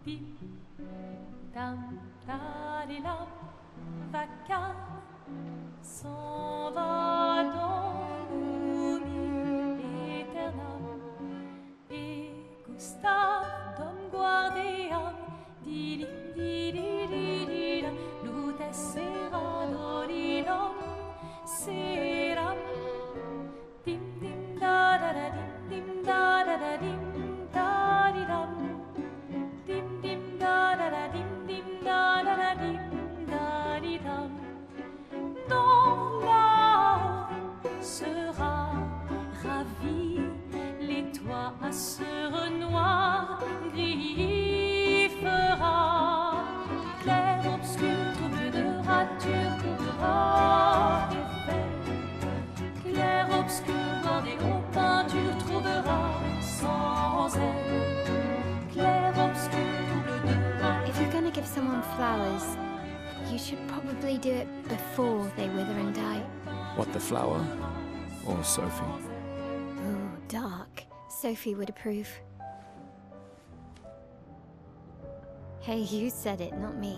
Dim, dam, dadilam, vaca s'en va dans l'oubli éternel. Et Gustave, Dom guardiam, didim, dididididim, lutes sera dodilom, seram. Dim, dim, da, da, da, dim, dim, da, da, da, dim, da, di, dam. Dim, dim, da, da, da, dim, dim, da, da, da, dim, da, di, dam. Dans là sera ravi, les toits à sœur noir gris fera. Clair, obscur, trouble de rature, trouvera effet. Clair, obscur, bordé aux peintures, trouvera sans elle. Clair, obscur, trouble de rature. If you're gonna give someone flowers, you should probably do it before they wither and die. What, the flower? Or Sophie? Ooh, dark. Sophie would approve. Hey, you said it, not me.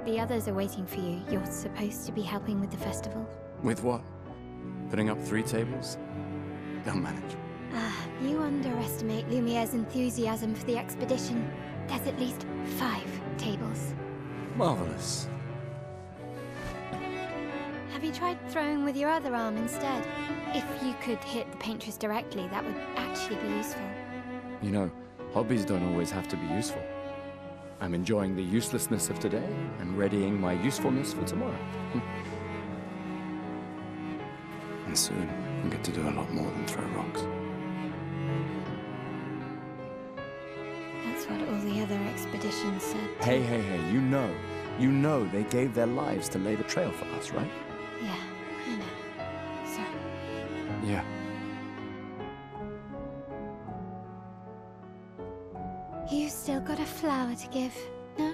The others are waiting for you. You're supposed to be helping with the festival. With what? Putting up 3 tables? They'll manage. You underestimate Lumiere's enthusiasm for the expedition. There's at least 5 tables. Marvelous. Have you tried throwing with your other arm instead? If you could hit the paintress directly, that would actually be useful. You know, hobbies don't always have to be useful. I'm enjoying the uselessness of today and readying my usefulness for tomorrow. And soon, I'll get to do a lot more than throw rocks. That's what all the other expeditions said. Hey, hey, hey, you know they gave their lives to lay the trail for us, right? Yeah, I know. Sorry. Yeah. You still got a flower to give, no?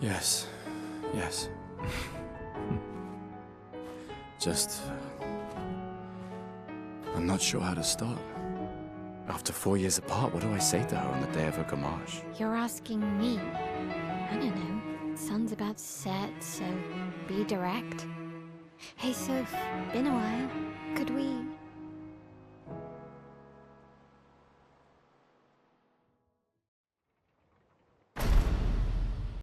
Yes. Yes. Just... I'm not sure how to start. After 4 years apart, what do I say to her on the day of her gamache? You're asking me? I don't know. Sun's about to set, so be direct. Hey, Soph, been a while. Could we